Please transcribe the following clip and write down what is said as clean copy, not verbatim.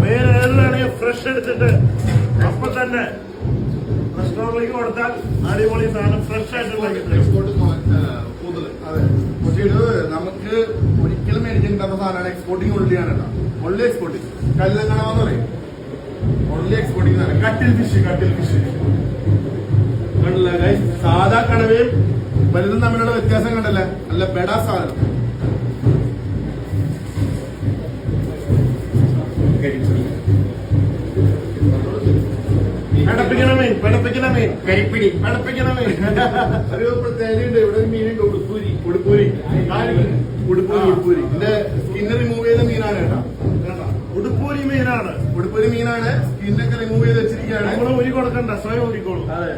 മീനാണെങ്കിൽ fresh എടുത്തിട്ട് അപ്പൊ തന്നെ റെസ്റ്റോറന്റിലേക്ക് കൊടുത്താൽ അടിപൊളി സാധനം ഫ്രഷ് ആയിട്ടുള്ള അതെ. പക്ഷേ ഇത് നമുക്ക് ഒരിക്കലും മേടിക്കേണ്ടാത്ത സാധനമാണ്. എക്സ്പോർട്ടിങ് ഉള്ളിയാണ് കേട്ടോ. ഒള്ളി എക്സ്പോർട്ടിങ് കല്ലങ്ങണമെന്ന് പറയും. ഒള്ളി എക്സ്പോർട്ടിങ് ആണ്. കട്ടിൽ ഫിഷ് കണ്ടില്ല ഗൈസ്, സാധാ കടവയും വലുതും തമ്മിലുള്ള വ്യത്യാസം കണ്ടല്ല. നല്ല ബെഡാ സാധനം. പിടപ്പിക്കണ മീൻ കരിപ്പിടി പിടപ്പിക്കണ മീൻ. ഒരു പ്രത്യേകതയുണ്ട്. ഇവിടെ ഒരു മീനുണ്ട്, ഉടുപ്പൂരി. ഇതിന്റെ സ്കിന്ന് റിമൂവ് ചെയ്ത മീനാണ് കേട്ടോ. ഉടുപ്പൂരി മീനാണ്. സ്കിന്നൊക്കെ റിമൂവ് ചെയ്ത് വെച്ചിരിക്കുകയാണ്. നമ്മള് ഊരി കൊടുക്കണ്ട, സ്വയം ഊരിക്കോളും. അതെ.